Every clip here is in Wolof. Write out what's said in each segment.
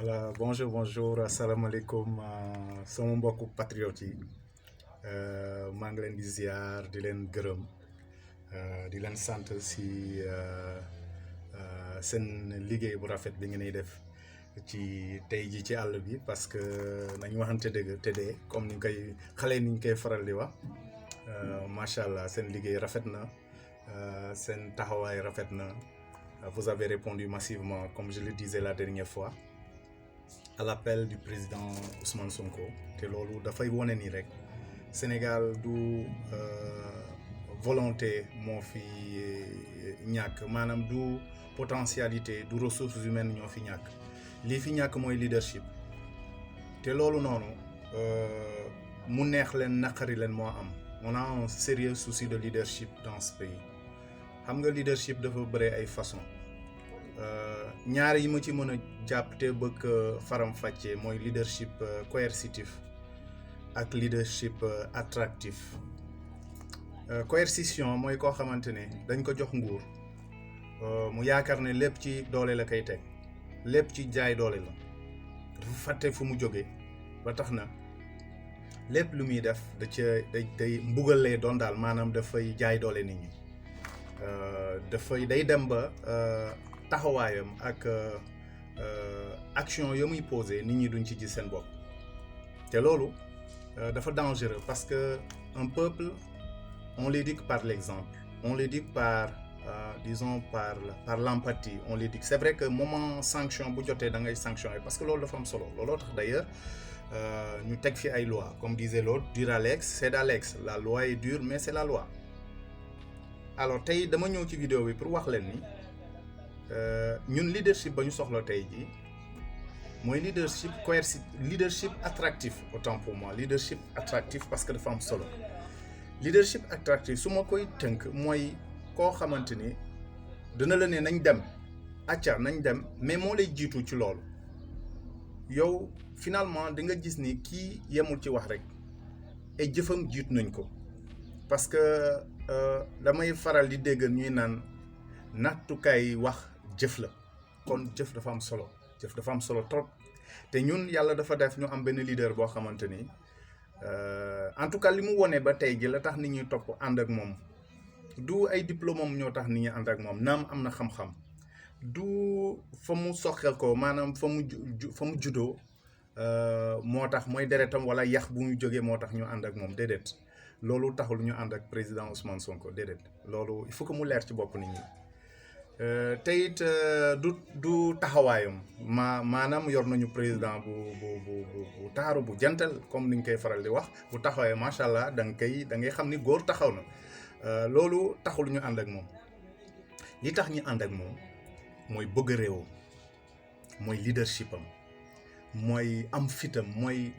Voilà, bonjour, asalaamaaleykum sama mbokku patriote yi maa ngi leen di ziar di leen gërëm di leen sant si seen liggéey bu rafet bi ngeen di def ci tey ji ci àll bi parce que nañu waxante dëgg tëddee comme ni ñu koy xale ni ñu koy faral di wax macha allah seen liggéey rafet na seen taxawaay rafet na vous avez répondu massivement comme je le disais la dernière fois. À l'appel du président Ousmane Sonko te loolu dafay wone ni rek Sénégal du volonté moo fi ñàkk maanaam du potentialité du ressources humaines ñoo fi ñàkk lii fi ñàkk mooy leadership te loolu noonu mu neex leen naqari leen moo am on a un sérieux souci de leadership dans ce pays xam nga leadership dafa bëre ay façon ñaar yi ma ci mën a jàpp te bëgg faram fàccee mooy leadership coercitif ak leadership attractif coercition mooy koo xamante ne dañ ko jox nguur mu yaakaar ne lépp ci doole la koy teg lépp ci jaay doole la dafa fàtte fu mu jógee ba tax na lépp lu muy def da ca day mbugal lay doon daal maanaam dafay jaay doole nit ñi day dem ba taxawaayam ak action ya muy posé nit ñi duñ ci gis seen bopp te loolu dafa dangereux parce que un peuple on l'éduque par l'exemple on l'éduque par disons par l'empathie on l'éduque c'est vrai que moment sanction bu jotee da ngay sanctionner parce que loolu dafa am solo looloo tax d'ailleurs ñu teg fi ay loi comme disait l'autre dur à l'ex c'est à l'ex la loi est dure mais c'est la loi alors tey dama ñëw ci vidéo bi pour wax leen ni ñun leadership ba ñu soxla tey jii mooy leadership coercitif leadership attractif autant pour moi leadership attractif parce que dafa am solo leadership attractif su ma koy tënk mooy koo xamante ni dina la ne nañ dem acca nañ dem mais moo lay jiitu ci loolu yow finalement di nga gis ni kii yemul ci wax rek ay jëfam jiitu nañ ko parce que damay faral di dégg ñuy naan nattukaay wax jëf la kon jëf dafa am solo trop te ñun yàlla dafa def ñu am benn leader boo xamante ni en tout cas li mu wone ba tey ji la tax nit ñi topp ànd ak moom du ay diplôme am ñoo tax nit ñi ànd ak moom naam am na xam-xam du fa mu soxeel ko maanaam fa mu juddoo moo tax mooy deretam wala yax bu mu jógee moo tax ñu ànd ak moom déedéet loolu taxul ñu ànd ak président Ousmane Sonko déedéet loolu il faut que mu leer ci bopp nit ñi te it du taxawaayam maanaam yor nañu président bu taaru bu jantal comme niñ koy faral di wax bu taxawaayam macha allah da ngay xam ni góor taxaw na loolu taxul ñu ànd ak moom li tax ñu ànd ak moom mooy bëgg réewam mooy leadership am mooy am fitam mooy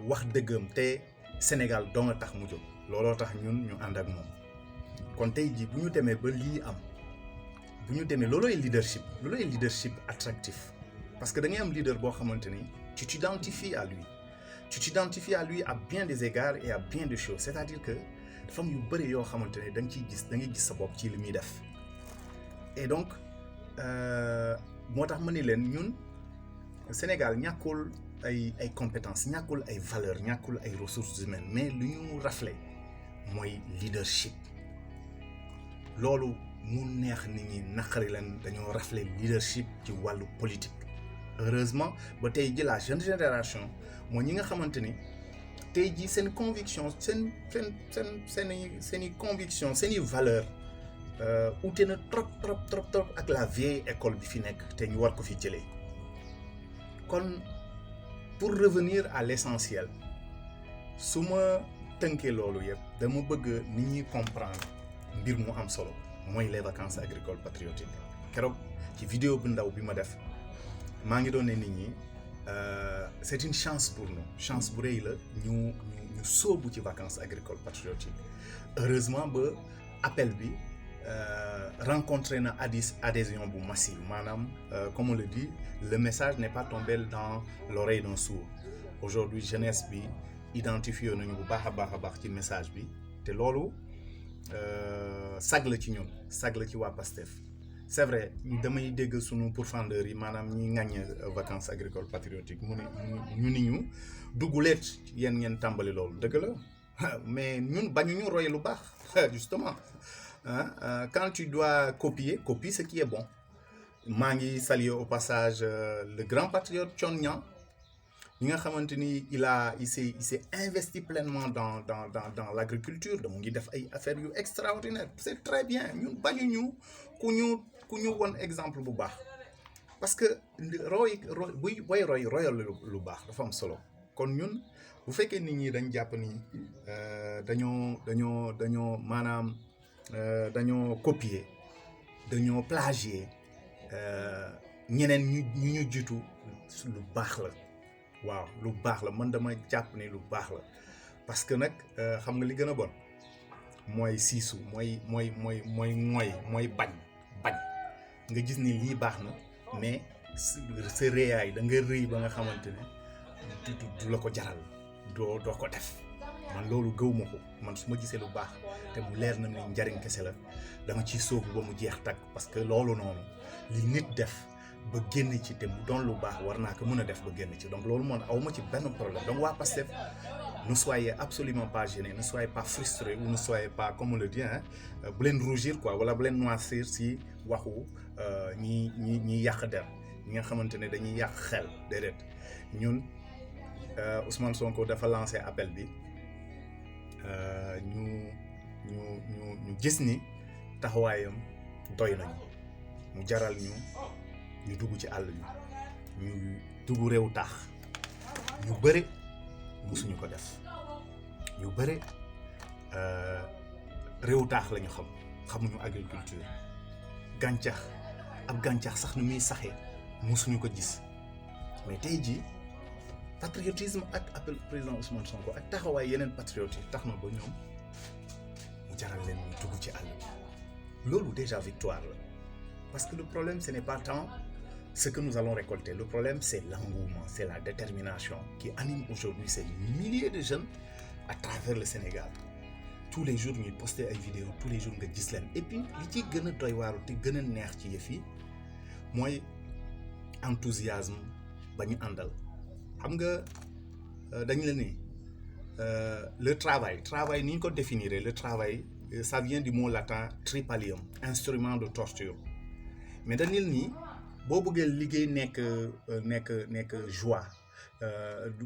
wax dëggam te Sénégal doo nga tax mu jóg looloo tax ñun ñu ànd ak moom kon tey jii bu ñu demee ba lii am bu ñu demee loolooy leadership attractif parce que da ngay am leader boo xamante ni tu t'identifies à lui à bien des égards et à bien des choses c'est-à-dire que dafa am yu bëri yoo xamante ne da ngay gis sa bopp ci li muy def et donc moo tax ma ni leen ñun Sénégal ñàkkul ay compétences ñàkkul ay valeurs ñàkkul ay ressources humaines mais lu ñu raflé mooy leadership loolu mu neex nit ñi naqari leen dañoo raflé leadership ci wàllu politique heureusement ba tey ji la jeune génération mooy ñi nga xamante ni tey ji seen conviction seeni conviction seeni valeur ute na trop ak la vieille école bi fi nekk te ñu war ko fi jëlee kon pour revenir à l'essentiel su ma tënkee loolu yëpp dama bëgg nit ñi comprendre mbir mu am solo mooy les vacances agricoles patriotiques keroog ci vidéo bu ndaw bi ma def maa ngi doon ne nit ñi c'est une chance pour nous chance bu rëy la ñu sóobu ci vacances agricoles patriotiques heureusement ba appel bi rencontré na adhésion bu massive maanaam comme on le dit le message n'est pas tombé dans l'oreille d'un sourd aujourd'hui jeunesse bi identifié nañu bu baax a baax ci message bi te loolu sag la ci ñun sag la ci waa Pastef c'est vrai damay dégg sunu pourfendeurs yi maanaam ñi ŋàññ vacances agricoles patriotiques mu ne ñu ni ñu dugguleet yéen ngeen tàmbali loolu dëgg la mais ñun bañuñu roy lu baax justement quand tu dois copie ce qui est bon maa ngi saluer au passage le grand patriote Thione Niang ñi nga xamante ni il s'est investi pleinement dans l'agriculture da mu ngi def ay affaires yu extraordinaires c'est très bien ñun bañuñu ku ñu won exemple bu baax parce que roy booy royal lu baax dafa am solo kon ñun bu fekkee nit ñi dañ jàpp ni dañoo maanaam dañoo copier dañoo plagier ñeneen ñu jiitu lu baax la waaw lu baax la man dama jàpp ni lu baax la parce que nag xam nga li gën a bon mooy siisu mooy bañ nga gis ni lii baax na mais sa réyaay da nga rëy ba nga xamante ne du la ko jaral doo ko def man loolu gëwuma ko man su ma gisee lu baax te mu leer na ni njariñ kese la dama ciy sóobu ba mu jeex tàkk parce que loolu noonu li nit def ba génn ci te mu doon lu baax war naa ko mën a def ba génn ci donc loolu moom awma ci benn problème donc waa Pastef ne soyez absolument pas gênés ne soyez pas frustrés ou ne soyez pas comme on le dit bu leen rougir quoi wala bu leen noircir si waxu ñi yàq der ñi nga xamante ne dañuy yàq xel déedéet ñun Ousmane Sonko dafa lancé appel bi ñu gis ni taxawaayam doy nañu mu jaral ñu dugg ci àll bi ñu dugg réew taax ñu bëri musuñu ko def ñu bëri réew taax lañu xamuñu agriculture gàncax sax nu muy saxee musuñu ko gis mais tey jii patriotisme ak appel président Ousmane Sonko ak taxawaay yeneen patriotes yi tax na ba ñoom mu jaral leen ñu dugg ci àll bi loolu déjà victoire la parce que le problème ce n'est pas tant ce que nous allons récolter le problème c'est l'engouement c'est la détermination qui anime aujourd'hui ces milliers de jeunes à travers le Sénégal tous les jours ñuy poster ay vidéos tous les jours nga gis leen et puis li ci gën a doy waaru te gën a neex ci yëf yi mooy enthousiasme ba ñu àndal xam nga dañ la ni le travail ni ñu ko définir le travail ça vient du mot latin tripalium instrument de torture mais dañu ni boo bëggee liggéey nekk joie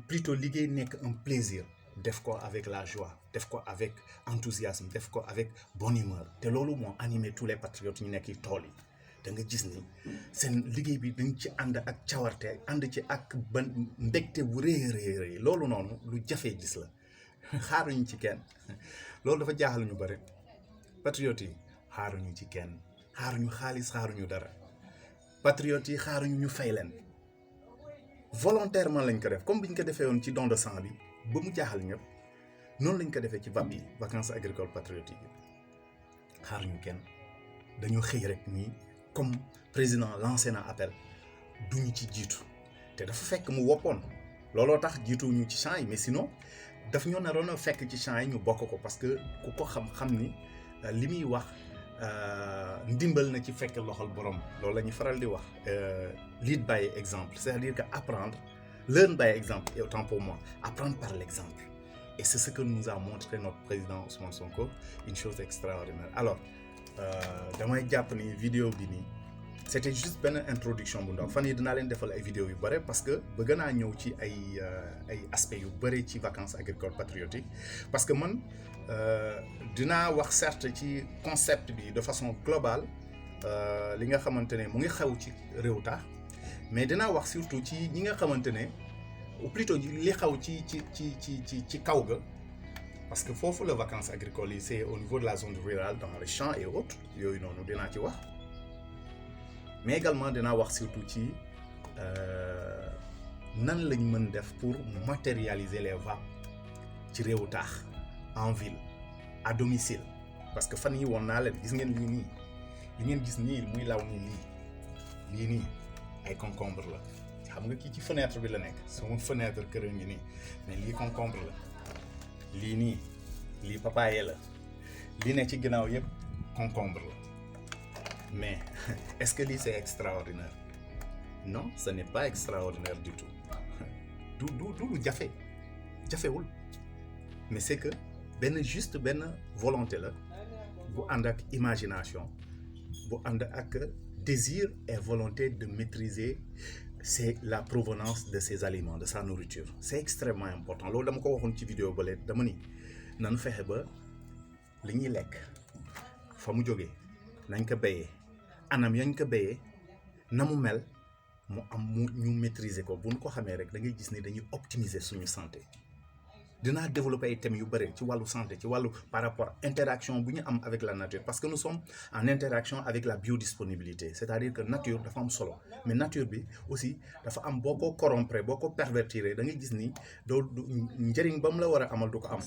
plutôt liggéey nekk un plaisir def ko avec la joie def ko avec enthousiasme def ko avec bonne humeur te loolu moo animé tous les patriotes ñu nekk ci tool yi da nga gis ni seen liggéey bi dañ ci ànd ak cawarte ànd ci ak ban mbégte bu rëy loolu noonu lu jafee gis la xaaruñu ci kenn loolu dafa jaaxal ñu bëri patriotes yi xaaruñu ci kenn xaaruñu xaalis xaaruñu dara patriotes yi xaaruñu ñu fay leen volontairement lañ ko def comme biñ ko defee woon ci don de sang bi ba mu jaaxal ñëpp noonu lañ ko defee ci VAP yi vacances agricoles patriotiques yi xaaruñu kenn dañoo xëy rek nii comme président lancé na appel duñu ci jiitu te dafa fekk mu woppoon looloo tax jiituñu ci champs yi mais sinon daf ñoo naroon a fekk ci champs yi ñu bokk ko parce que ku ko xam ni li muy wax ndimbal na ci fekk loxol borom loolu la ñuy faral di wax lead by exemple c'est-à-dire que learn by exemple et autant pour moi apprendre par l'exemple et c'est ce que nous a montré notre président Ousmane Sonko une chose extraordinaire alors damay jàpp ni vidéo bi nii c'était juste benn introduction bu ndaw fan yi dinaa leen defal ay vidéo yu bare parce que bëgg naa ñëw ci ay aspects yu bare ci vacances agricoles patriotiques parce que man dinaa wax certes ci concept bi de façon globale li nga xamante ne mu ngi xew ci réew taax mais dinaa wax surtout ci ñi nga xamante ne ou plutôt li xew ci kaw ga parce que foofu la vacances agricoles yi c'est au niveau de la zone rurale dans les champs et autres yooyu noonu dinaa ci wax mais également dinaa wax surtout ci nan lañ mën def pour matérialiser les VAP ci réewu taax en ville à domicile parce que fan yi woon naa leen gis ngeen lii nii li ngeen gis nii muy law nii lii nii ay concombre la xam nga kii ci fenêtre bi la nekk sama fenêtre kër ngi nii mais lii concombre la lii nii lii papaye la lii ne ci ginnaaw yëpp concombre la mais est-ce que lii c'est extraordinaire? Non, ce n'est pas extraordinaire du tout. du lu jafewul, mais c'est que juste benn volonté la bu ànd ak imagination, bu ànd ak désir et volonté de maîtriser la provenance de ces aliments, de sa nourriture. C'est extrêmement important. Loolu dama ko waxoon ci vidéo ba léegi dama ni nanu fexe ba li ñuy lekk fa mu jógee nañ ko béyee anam yañ ko béyee na mu mel ñu maîtriser ko. Bu ñu ko xamee rek da ngay gis ni dañuy optimiser suñu santé. Dinaa développer ay thèmes yu bëri ci wàllu santé, ci wàllu par rapport interaction bu ñu am avec la nature, parce que nous sommes en interaction avec la biodisponibilité, c'est-à-dire que nature dafa am solo, mais nature bi aussi dafa am boo ko corrompre, boo ko pervertir da ngay gis ni doo njëriñ ba mu la war a amal du ko am.